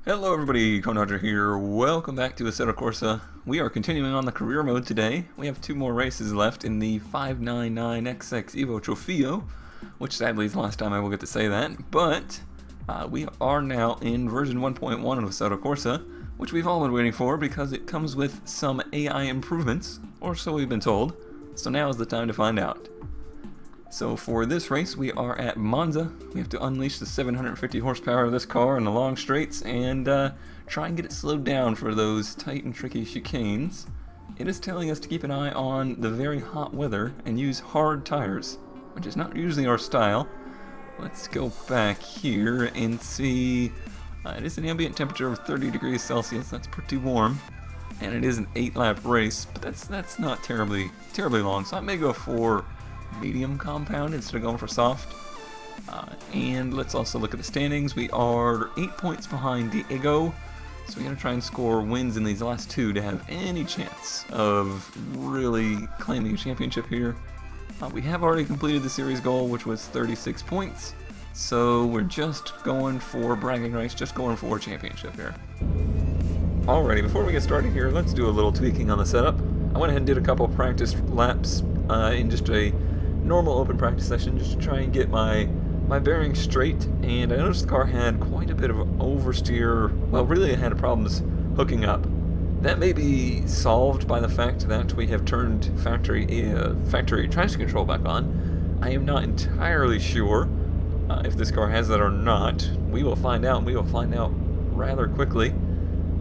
Hello everybody, Conodger here. Welcome back to Assetto Corsa. We are continuing on the career mode today. We have two more races left in the 599XX Evo Trofeo, which sadly is the last time I will get to say that, but we are now in version 1.1 of Assetto Corsa, which we've all been waiting for because it comes with some AI improvements, or so we've been told, so now is the time to find out. So for this race, we are at Monza. We have to unleash the 750 horsepower of this car in the long straights and try and get it slowed down for those tight and tricky chicanes. It is telling us to keep an eye on the very hot weather and use hard tires, which is not usually our style. Let's go back here and see. It is an ambient temperature of 30 degrees Celsius. That's pretty warm. And it is an 8-lap race, but that's not terribly long, so I may go for medium compound instead of going for soft. And let's also look at the standings. We are 8 points behind Diego, so we gotta try and score wins in these last two to have any chance of really claiming a championship here. We have already completed the series goal, which was 36 points, so we're just going for bragging rights, just going for a championship here. Alrighty, before we get started here, let's do a little tweaking on the setup. I went ahead and did a couple practice laps in just a normal open practice session just to try and get my bearings straight, and I noticed the car had quite a bit of oversteer. Well, really it had problems hooking up. That may be solved by the fact that we have turned factory traction control back on. I am not entirely sure if this car has that or not. We will find out, and we will find out rather quickly.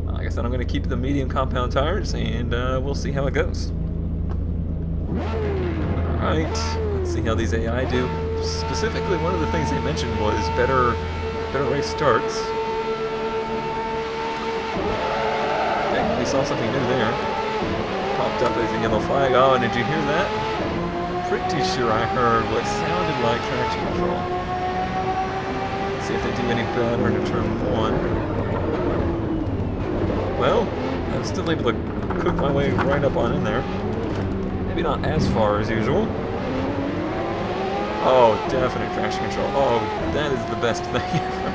Like I said, I'm going to keep the medium compound tires, and we'll see how it goes. Alright, let's see how these AI do. Specifically, one of the things they mentioned was better race starts. Okay, we saw something new there. Popped up as a yellow flag. Oh, and did you hear that? Pretty sure I heard what sounded like traction control. Let's see if they do any better into turn one. Well, I was still able to cook my way right up on in there. Maybe not as far as usual. Oh, definite traction control. Oh, that is the best thing ever.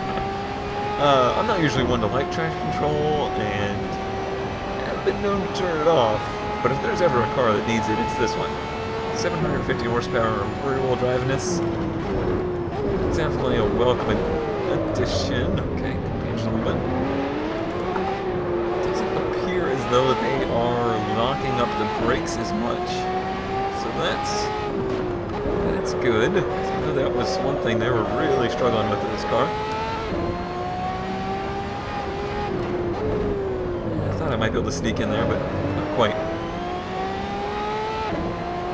I'm not usually one to like traction control, and I've been known to turn it off. But if there's ever a car that needs it, it's this one. 750 horsepower rear-wheel driveness. Definitely a welcome addition. Okay, change a little bit. Doesn't appear as though they are locking up the brakes as much. So that's good. I know that was one thing they were really struggling with in this car. I thought I might be able to sneak in there, but not quite.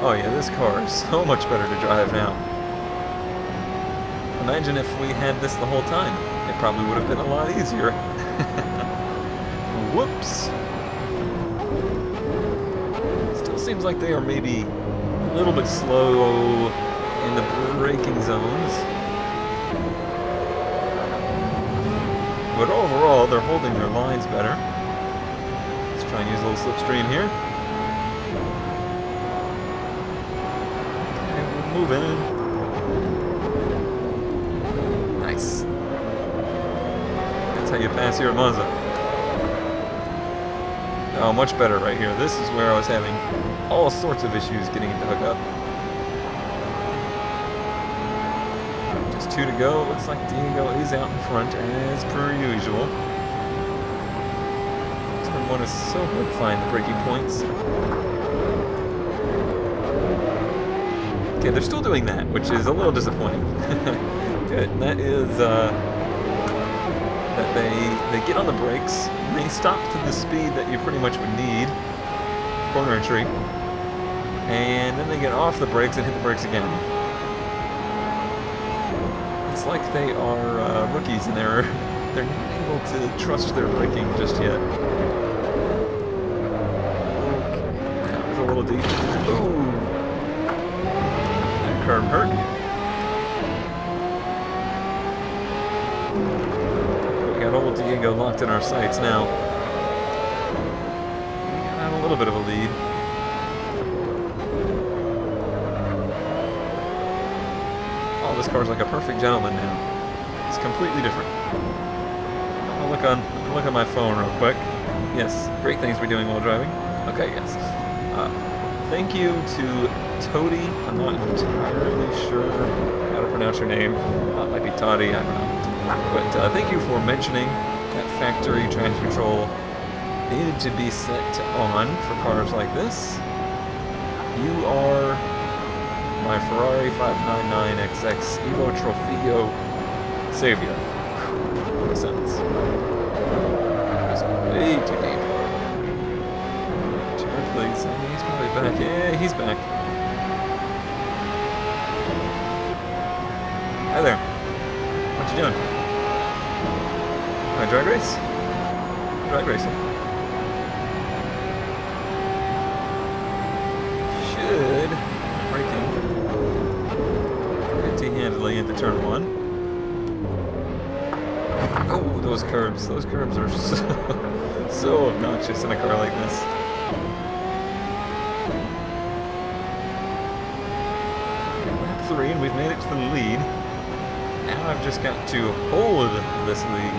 Oh yeah, this car is so much better to drive now. Imagine if we had this the whole time. It probably would have been a lot easier. Whoops. Still seems like they are maybe a little bit slow in the braking zones. But overall, they're holding their lines better. Let's try and use a little slipstream here. Okay, we're moving. Nice. That's how you pass here at Monza. Oh, much better right here. This is where I was having all sorts of issues getting it to hook up. Just 2 to go. Looks like Diego is out in front as per usual. Turn 1 is so hard to find the braking points. Okay, they're still doing that, which is a little disappointing. Good. That is that they get on the brakes and they stop to the speed that you pretty much would need. Corner entry. And then they get off the brakes and hit the brakes again. It's like they are rookies and they're not able to trust their braking just yet. Okay, that was a little deep. Ooh, that curve hurt. We got old Diego locked in our sights now. We got a little bit of a lead. This car's like a perfect gentleman now. It's completely different. I'll look look at my phone real quick. Yes, great things we're doing while driving. Okay, yes. Thank you to Toady. I'm not entirely sure how to pronounce your name. It might be Toddy, I don't know. But thank you for mentioning that factory traction control needed to be set on for cars like this. You are my Ferrari 599XX Evo Trofeo savior. Makes sense. Way too deep. Turn, please. He's probably back. Yeah, he's back. Hi there. What you doing? Drag race? Drag racing. Should braking pretty handily into turn 1. Oh, those curbs. Those curbs are so obnoxious in a car like this. Lap 3, and we've made it to the lead. Now I've just got to hold this lead.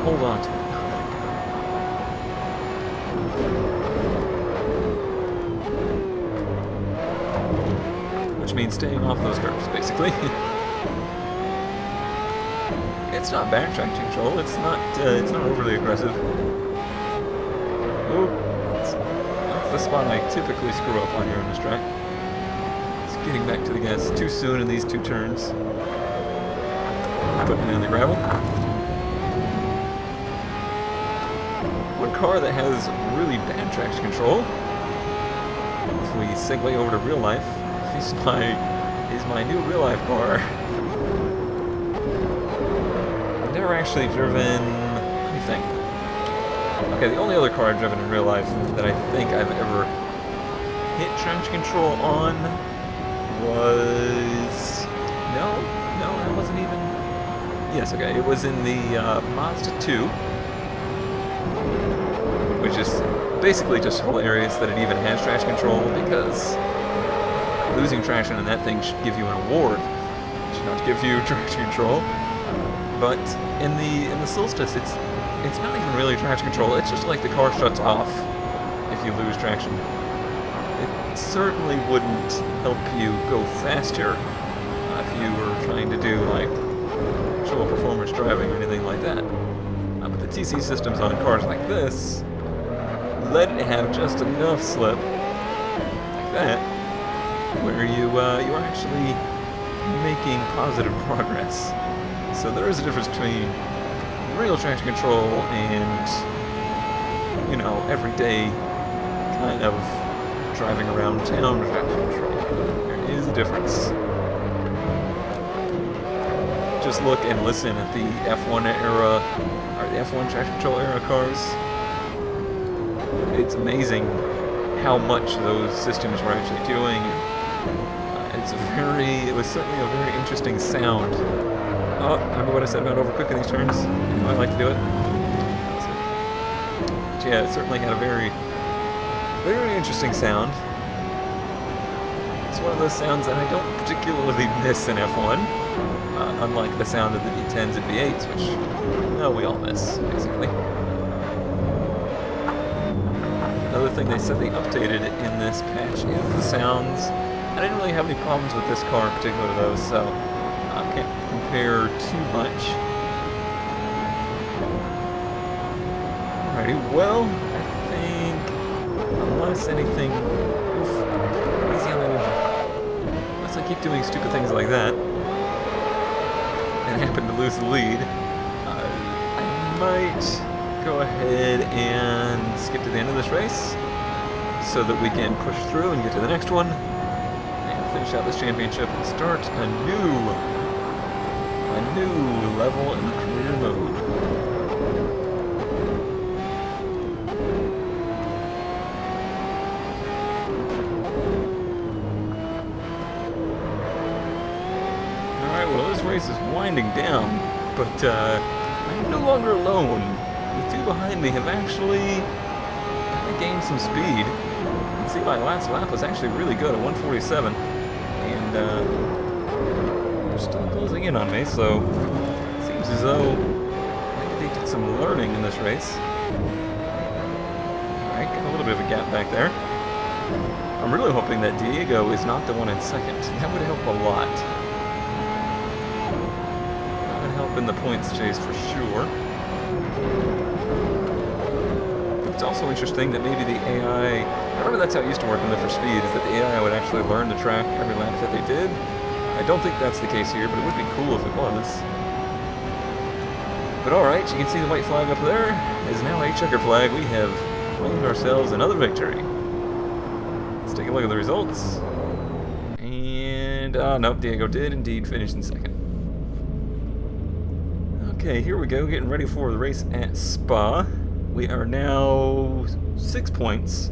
Hold on to it. Which means staying off those curves, basically. It's not backtrack control. It's not overly aggressive. Oh, that's the spot I typically screw up on here on this track. It's getting back to the gas too soon in these 2 turns. Putting it in the gravel. One car that has really bad traction control, if we segue over to real life, is my new real life car. I've never actually driven, let me think. Okay, the only other car I've driven in real life that I think I've ever hit traction control on was, no, that wasn't even, yes, okay, it was in the Mazda 2. Which is basically just hilarious that it even has traction control, because losing traction in that thing should give you an award. It should not give you traction control. But in the Solstice, it's not even really traction control. It's just like the car shuts off if you lose traction. It certainly wouldn't help you go faster if you were trying to do like actual performance driving or anything like that. But the TC systems on cars like this let it have just enough slip, like that, where you are actually making positive progress. So there is a difference between real traction control and, you know, everyday kind of driving around town traction control. There is a difference. Just look and listen at the F1 era, or the F1 traction control era cars. It's amazing how much those systems were actually doing. It was certainly a very interesting sound. Oh, remember what I said about overcooking these turns? You know, I like to do it. But yeah, it certainly had a very, very interesting sound. It's one of those sounds that I don't particularly miss in F1, unlike the sound of the V10s and V8s, which, no, we all miss, basically. Another thing they said they updated in this patch is the sounds. I didn't really have any problems with this car in particular though, so I can't compare too much. Alrighty, well, I think, unless anything, easy on energy. Unless I keep doing stupid things like that, and happen to lose the lead, I might go ahead and skip to the end of this race so that we can push through and get to the next one and finish out this championship and start a new level in the career mode. Alright, well this race is winding down, but I'm no longer alone. The 2 behind me have actually kind of gained some speed. You can see my last lap was actually really good at 147, and they're still closing in on me, so it seems as though maybe they did get some learning in this race. Alright, got a little bit of a gap back there. I'm really hoping that Diego is not the one in second. That would help a lot. That would help in the points chase for sure. It's also interesting that maybe the AI... I remember that's how it used to work in Need for Speed, is that the AI would actually learn the track every lap that they did. I don't think that's the case here, but it would be cool if it was. But alright, you can see the white flag up there is now a checkered flag. We have claimed ourselves another victory. Let's take a look at the results. And, nope, Diego did indeed finish in second. Okay, here we go, getting ready for the race at Spa. We are now 6 points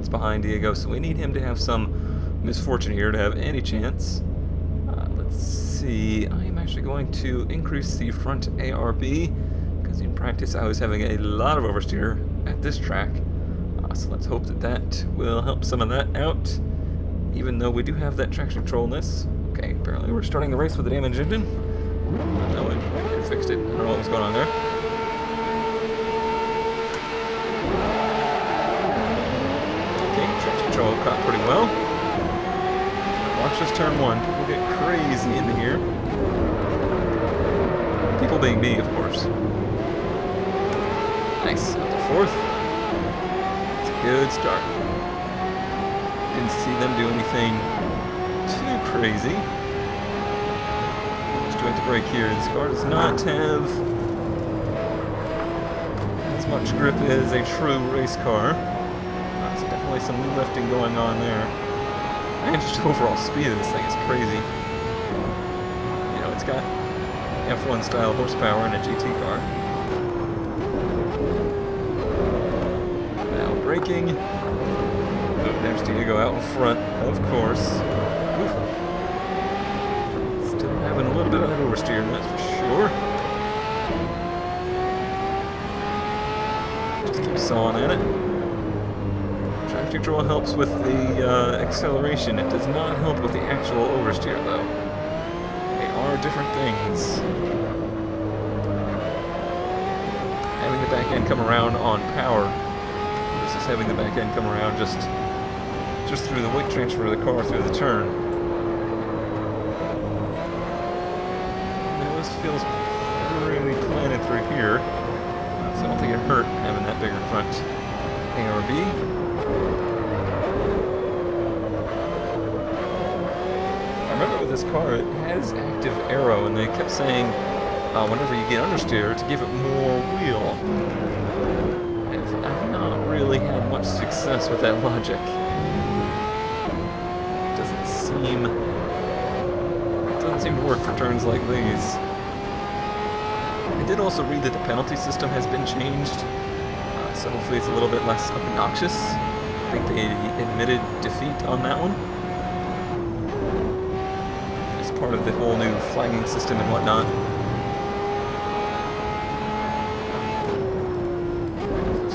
behind Diego, so we need him to have some misfortune here to have any chance. Let's see, I am actually going to increase the front ARB, because in practice I was having a lot of oversteer at this track. So let's hope that that will help some of that out, even though we do have that traction control in this. Okay, apparently we're starting the race with a damaged engine. No, it fixed it. I don't know what was going on there. Okay, traction control caught pretty well. Watch this turn one. People get crazy into here. People being me, of course. Nice, up to fourth. Good start. Didn't see them do anything too crazy. Just doing the brake here. This car does not have as much grip as a true race car. So definitely some lifting going on there. And just overall speed of this thing is crazy. You know, it's got F1 style horsepower in a GT car. Braking. Oh, there's Diego out in front, of course. Oof. Still having a little bit of that oversteer, that's for sure. Just keep sawing at it. Traction control helps with the acceleration. It does not help with the actual oversteer, though. They are different things. Having the back end come around on power versus having the back end come around just through the weight transfer of the car through the turn. Now this feels really planted through here, so I don't think it hurt having that bigger front ARB. I remember with this car, it has active aero, and they kept saying whenever you get understeer to give it more wheel. I've not really had much success with that logic. It doesn't seem to work for turns like these. I did also read that the penalty system has been changed, so hopefully it's a little bit less obnoxious. I think they admitted defeat on that one. As part of the whole new flagging system and whatnot.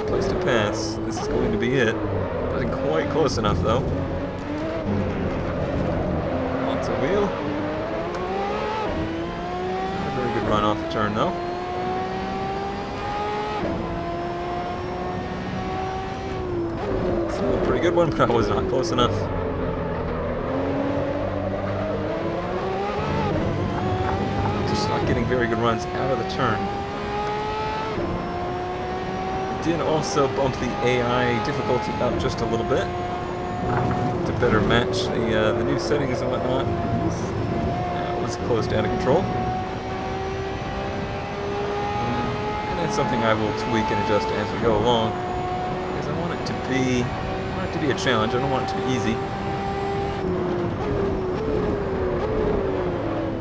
Place to pass. This is going to be it. Wasn't quite close enough though. Lots of wheel. Not a very good run off the turn though. It's a pretty good one, but I was not close enough. Just not getting very good runs out of the turn. Did also bump the AI difficulty up just a little bit to better match the new settings and whatnot. It was close to out of control. And that's something I will tweak and adjust as we go along, because I want it to be a challenge. I don't want it to be easy.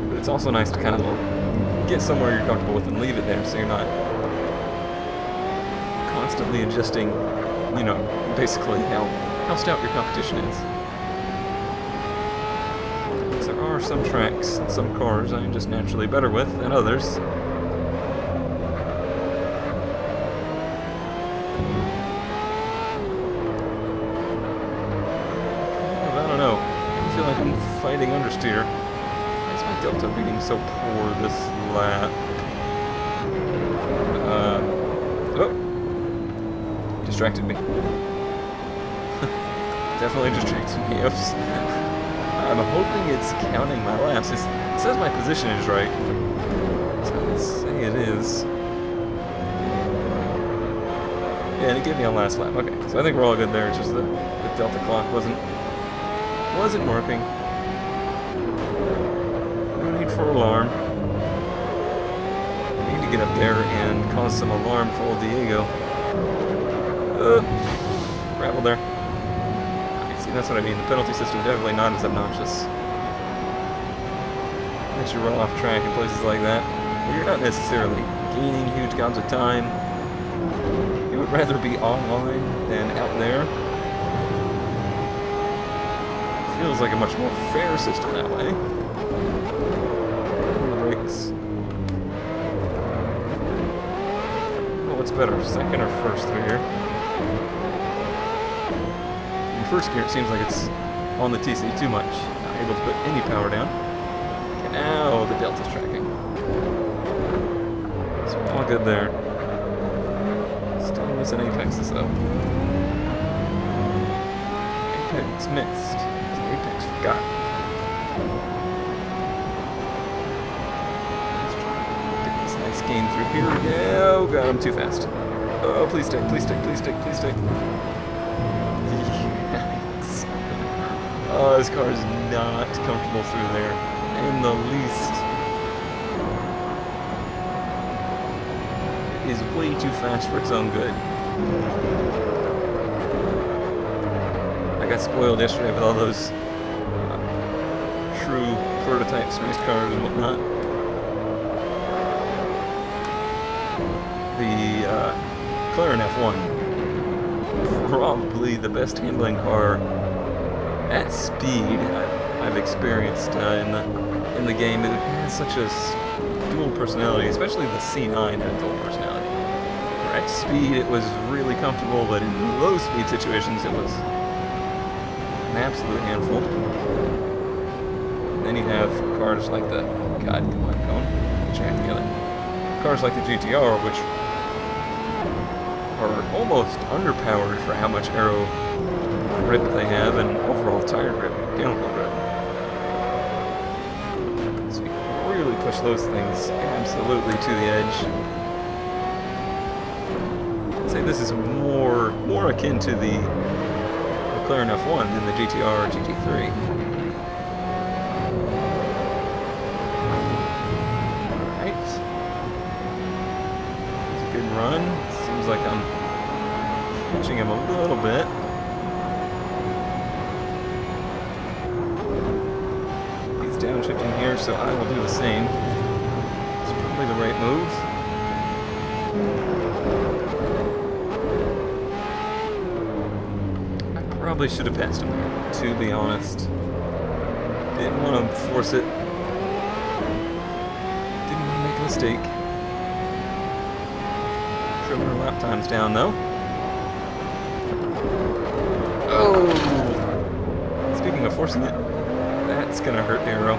But it's also nice to kind of get somewhere you're comfortable with and leave it there, so you're not constantly adjusting, you know, basically how stout your competition is. Because there are some tracks and some cars I'm just naturally better with than others. I don't know. I feel like I'm fighting understeer. Why is my delta reading so poor this lap? distracted me. Definitely distracted me. I'm hoping it's counting my laps. It says my position is right. So let's say it is. Yeah, and it gave me a last lap. Okay, so I think we're all good there. It's just the Delta clock wasn't working. No need for alarm. I need to get up there and cause some alarm for old Diego. Gravel there. See, that's what I mean. The penalty system definitely not as obnoxious. Makes you run off track in places like that, where you're not necessarily gaining huge amounts of time. You would rather be online than out there. Feels like a much more fair system that way. On the brakes. Oh, what's better, second or first through here? In first gear, it seems like it's on the TC too much. Not able to put any power down. Okay, now the Delta's tracking. So all good there. Still missing apexes though. Apex missed. Apex forgot. Let's try to get this nice gain through here. Oh god, I'm too fast. Oh, please stick, please stick, please stick, please stick. Yikes. Oh, this car is not comfortable through there in the least. It is way too fast for its own good. I got spoiled yesterday with all those true prototypes, race cars and whatnot. The McLaren F1, probably the best handling car at speed I've experienced in the game. It has such a dual personality, especially the C9 had a dual personality. Where at speed it was really comfortable, but in low speed situations it was an absolute handful. And then you have cars like the, God, come on, check together. Cars like the GTR, which are almost underpowered for how much aero grip they have and overall tire grip, mechanical grip. So you can really push those things absolutely to the edge. I'd say this is more akin to the McLaren F1 than the GTR or GT3. Alright. It's a good run. Seems like I'm catching him a little bit. He's downshifting here, so I will do the same. It's probably the right move. Probably should have passed him, to be honest. Didn't want to force it. Didn't want to make a mistake. Trimming our lap times down, though. Oh! Speaking of forcing it, that's gonna hurt the aero.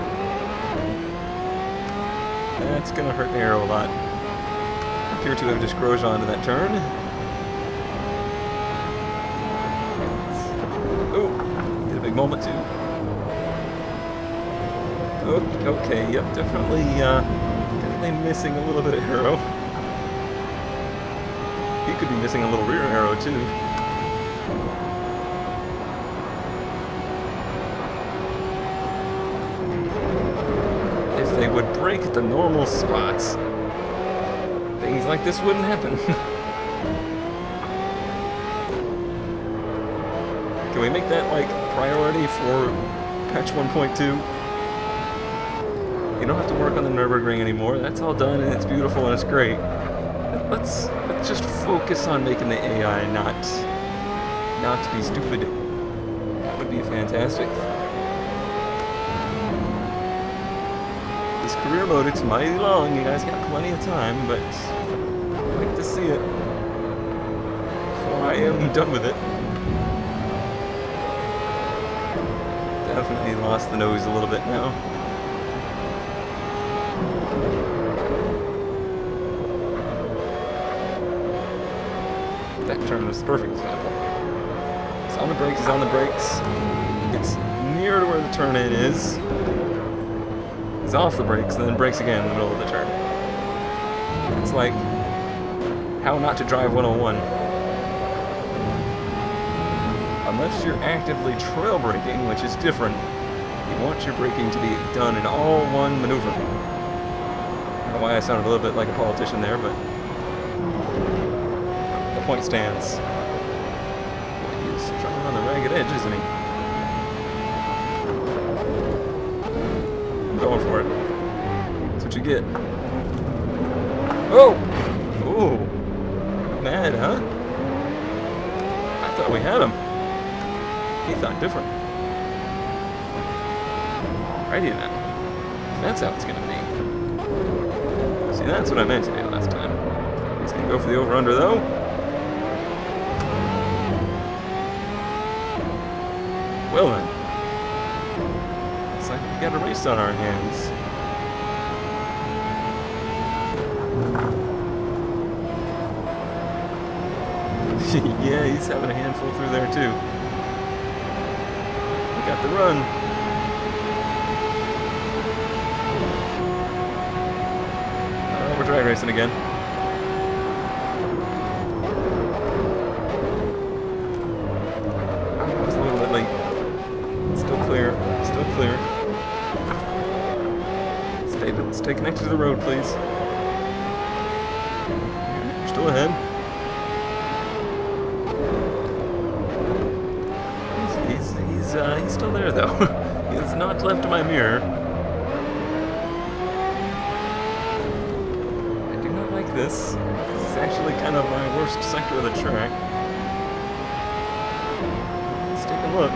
That's gonna hurt the aero a lot. I appear to have just Grosjean to that turn. Moment too. Okay, yep, definitely missing a little bit of aero. He could be missing a little rear aero too. If they would brake at the normal spots, things like this wouldn't happen. Can we make that like priority for patch 1.2? You don't have to work on the Nürburgring anymore. That's all done and it's beautiful and it's great. Let's just focus on making the AI not to be stupid. That would be fantastic. This career mode, it's mighty long. You guys got plenty of time, but I'd like to see it before I am done with it. Definitely lost the nose a little bit now. That turn was the perfect example. He's on the brakes, he's on the brakes. It's near to where the turn in is. He's off the brakes and then brakes again in the middle of the turn. It's like how not to drive 101. Unless you're actively trail braking, which is different. You want your braking to be done in all one maneuver. I don't know why I sounded a little bit like a politician there, but the point stands. He's trying on the ragged edge, isn't he? I'm going for it. That's what you get. Oh! Ooh. Mad, huh? I thought we had him. He thought different. Alrighty then. That's how it's gonna be. See, that's what I meant to do last time. He's gonna go for the over-under though. Well then. Looks like we've got a race on our hands. Yeah, he's having a handful through there too. We got the run. We're drag racing again. I was a little bit late. Still clear. Still clear. Stay connected to the road, please. You're still ahead. He's still there though. He's not left my mirror. I do not like this. This is actually kind of my worst sector of the track. Let's take a look.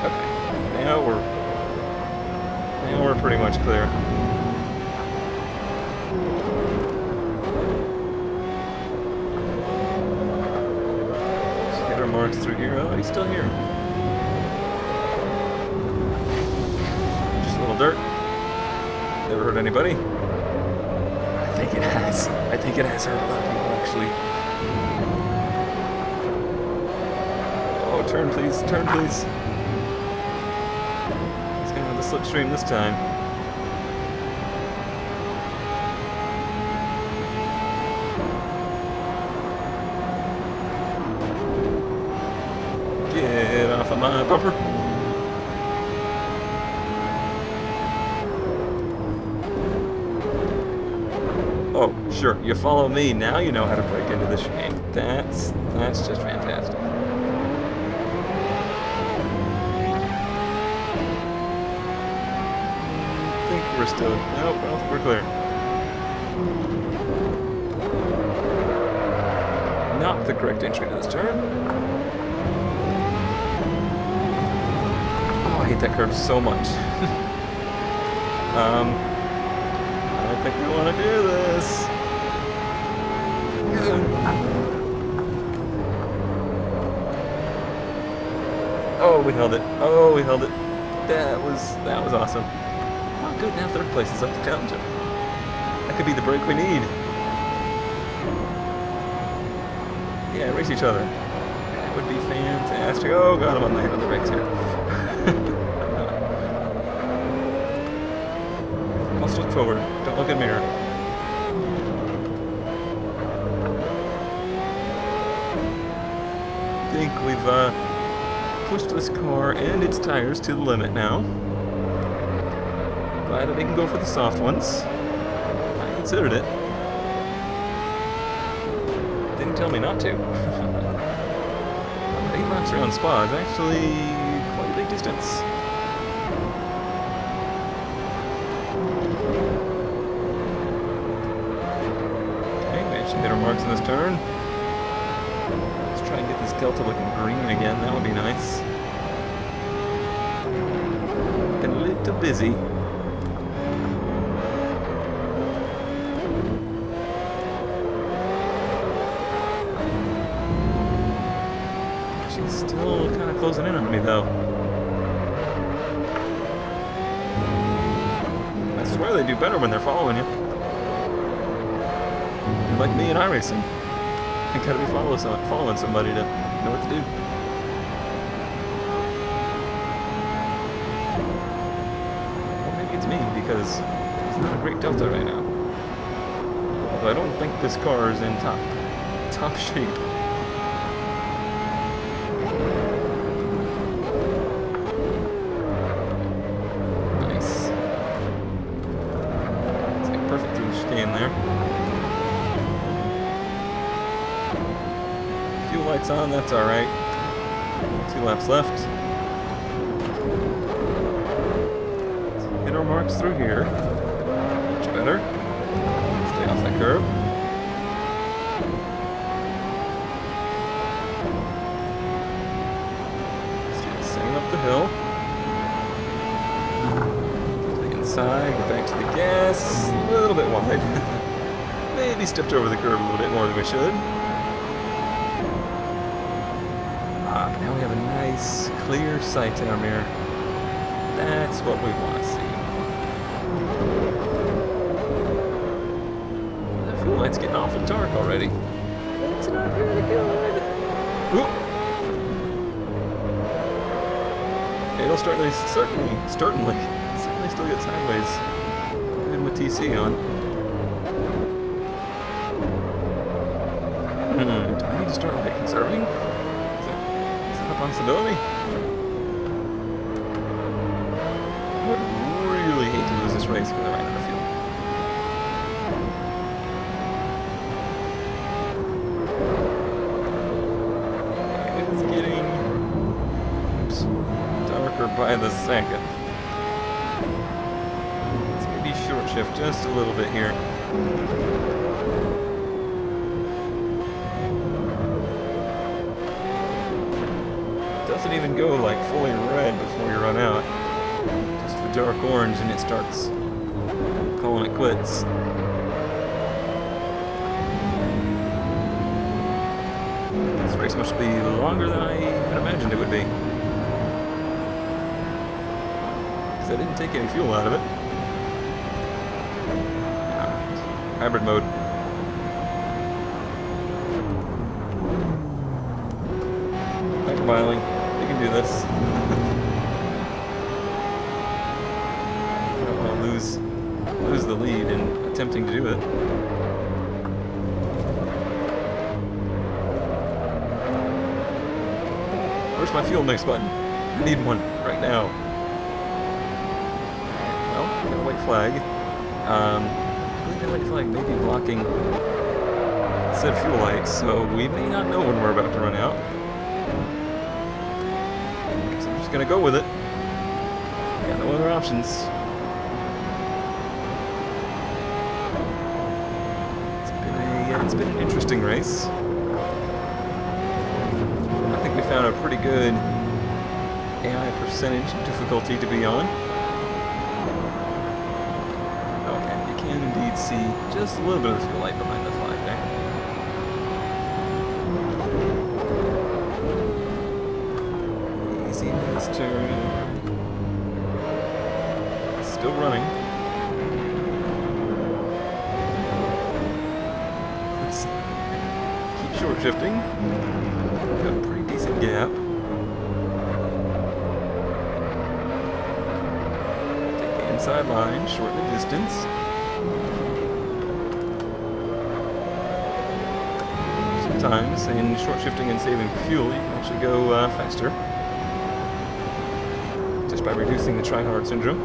Okay. Now we're pretty much clear. Marks through here. Oh, he's still here. Just a little dirt. Never hurt anybody. I think it has. I think it has hurt a lot of people, actually. Oh, turn please. Turn please. He's gonna have the slipstream this time. Get off of my bumper. Oh, sure. You follow me. Now you know how to break into this chicane. That's just fantastic. I think we're still... Nope, I don't think we're clear. Not the correct entry to this turn. I hate that curve so much. I don't think we want to do this. Oh, we held it. Oh, we held it. That was awesome. Oh, good. Now third place is up to challenge. That could be the break we need. Yeah, race each other. That would be fantastic. Oh god, I'm on the brakes here. Let's look forward. Don't look at mirror. I think we've pushed this car and its tires to the limit now. Glad that they can go for the soft ones. I considered it. Didn't tell me not to. 8 laps around Spa is actually quite a big distance. Hit our marks in this turn. Let's try and get this Delta looking green again. That would be nice. Been a little busy. She's still kind of closing in on me though. I swear they do better when they're following you. Like me in iRacing. You gotta be following somebody to know what to do. Or maybe it's me, because it's not a great delta right now. Although I don't think this car is in top shape. Nice. It's like perfectly staying there. Fuel lights on, that's alright. 2 laps left. Let's hit our marks through here. Much better. Stay off that curb. Let's do the same up the hill. To the inside, get back to the gas. A little bit wide. Maybe stepped over the curb a little bit more than we should. Now we have a nice, clear sight in our mirror. That's what we want to see. The fuel light's getting awful dark already. That's not really good. Ooh. It'll certainly still get sideways. Even with TC on. Do I need to start like conserving? Possibility. I would really hate to lose this race because I ran out of fuel. It's getting darker by the second. Let's maybe short shift just a little bit here. Doesn't even go like fully red before you run out. Just the dark orange and it starts calling it quits. This race must be longer than I had imagined it would be. Because I didn't take any fuel out of it. Hybrid mode. Hyperbiling. Do this. I don't want to lose the lead in attempting to do it. Where's my fuel mix button? I need one right now. Well, got a white flag. I believe the white flag may be blocking said fuel lights, so we may not know when we're about to run out. Gonna go with it. Got no other options. It's been an interesting race. I think we found a pretty good AI percentage difficulty to be on. Okay, you can indeed see just a little bit of the fuel light behind the flag there. Turn. Still running. Let's keep short shifting. Got a pretty decent gap. Take the inside line, shorten the distance. Sometimes in short shifting and saving fuel, you can actually go faster. By reducing the try-hard syndrome.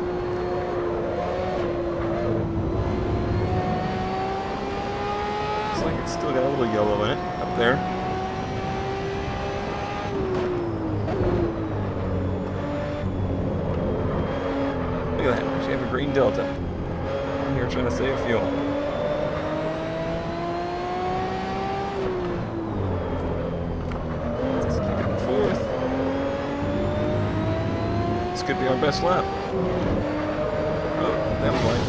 Looks like it's still got a little yellow in it up there. Look at that, we actually have a green delta. I'm here trying to save fuel. Just keep it in fourth. Could be our best lap. Oh, that was wide.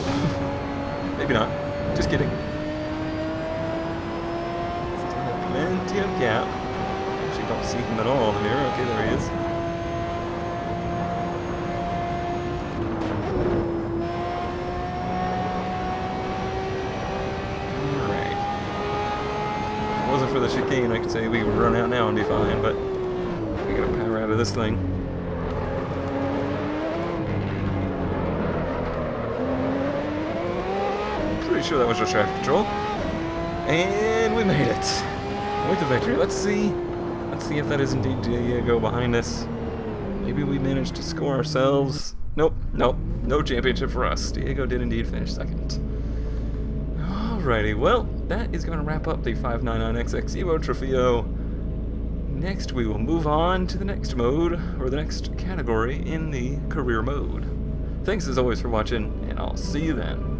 Maybe not. Just kidding. Still have plenty of gap. Actually don't see him at all in the mirror. Okay, there he is. chicane, I could say we would run out now and be fine, but we gotta power out of this thing. Pretty sure that was just traffic control. And we made it with the victory. Let's see if that is indeed Diego behind us. Maybe we managed to score ourselves. Nope, no championship for us. Diego did indeed finish second. Alrighty, well, that is going to wrap up the 599XX Evo Trofeo. Next, we will move on to the next mode, or the next category in the career mode. Thanks as always for watching, and I'll see you then.